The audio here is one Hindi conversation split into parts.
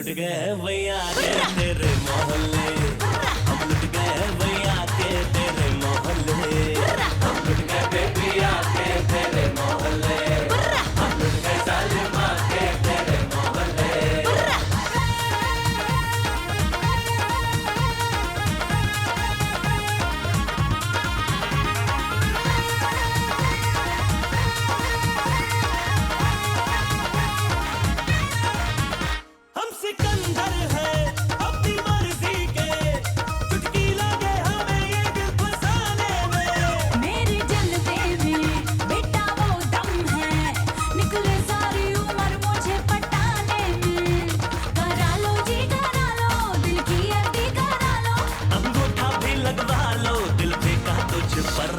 लुट गए भैया के तेरे मोहल्ले, हम लुट गए भैया के तेरे मोहल्ले, हम लुट गए बेबिया के तेरे मोहल्ले, हम लुट गए सालिमा के तेरे मोहल्ले। सिकंदर है अपनी मर्जी के, चुटकी लगे हमें ये दिल फसाने में। मेरे जलवे में बेटा वो दम है, निकले सारी उम्र मुझे पटाने में। करा लो जी करा लो, दिल की अड्डी करा लो, अंगूठा भी लगवा लो, दिल फेंका तुझ पर।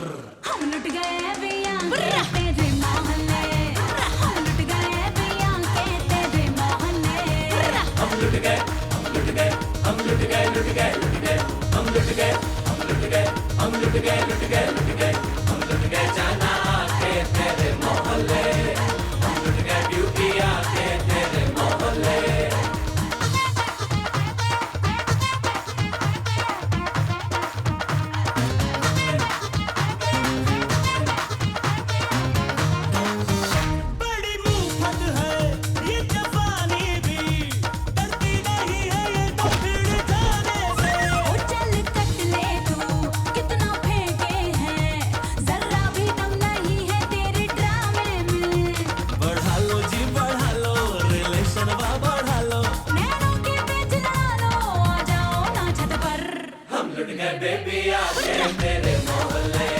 हम लुट गए भैया के तेरे मोहल्ले, हम लुट गए भैया के तेरे मोहल्ले। हम लुट गए, हम लुट गए, हम लुट गए, लुट गए, लुट गए, हम लुट गए, हम लुट गए, हम लुट गए, लुट गए, लुट गए, हम लुट गए जाना के तेरे मोहल्ले, हम लुट गए ब्यूटिया के तेरे मोहल्ले। बड़ी मुफ्त है ये जवानी भी, डरती नहीं है ये तो भिड़ जाने से। ओ चल कट ले तू, कितना फेंके हैं, जरा भी दम नहीं है तेरे ड्रामे में। बढ़ा लो जी बढ़ा लो, रिलेशन बढ़ा लो, नैनों के पेच लड़ा लो, आ जाओ ना छत पर। हम लुट गए बेबिया के तेरे मोहल्ले।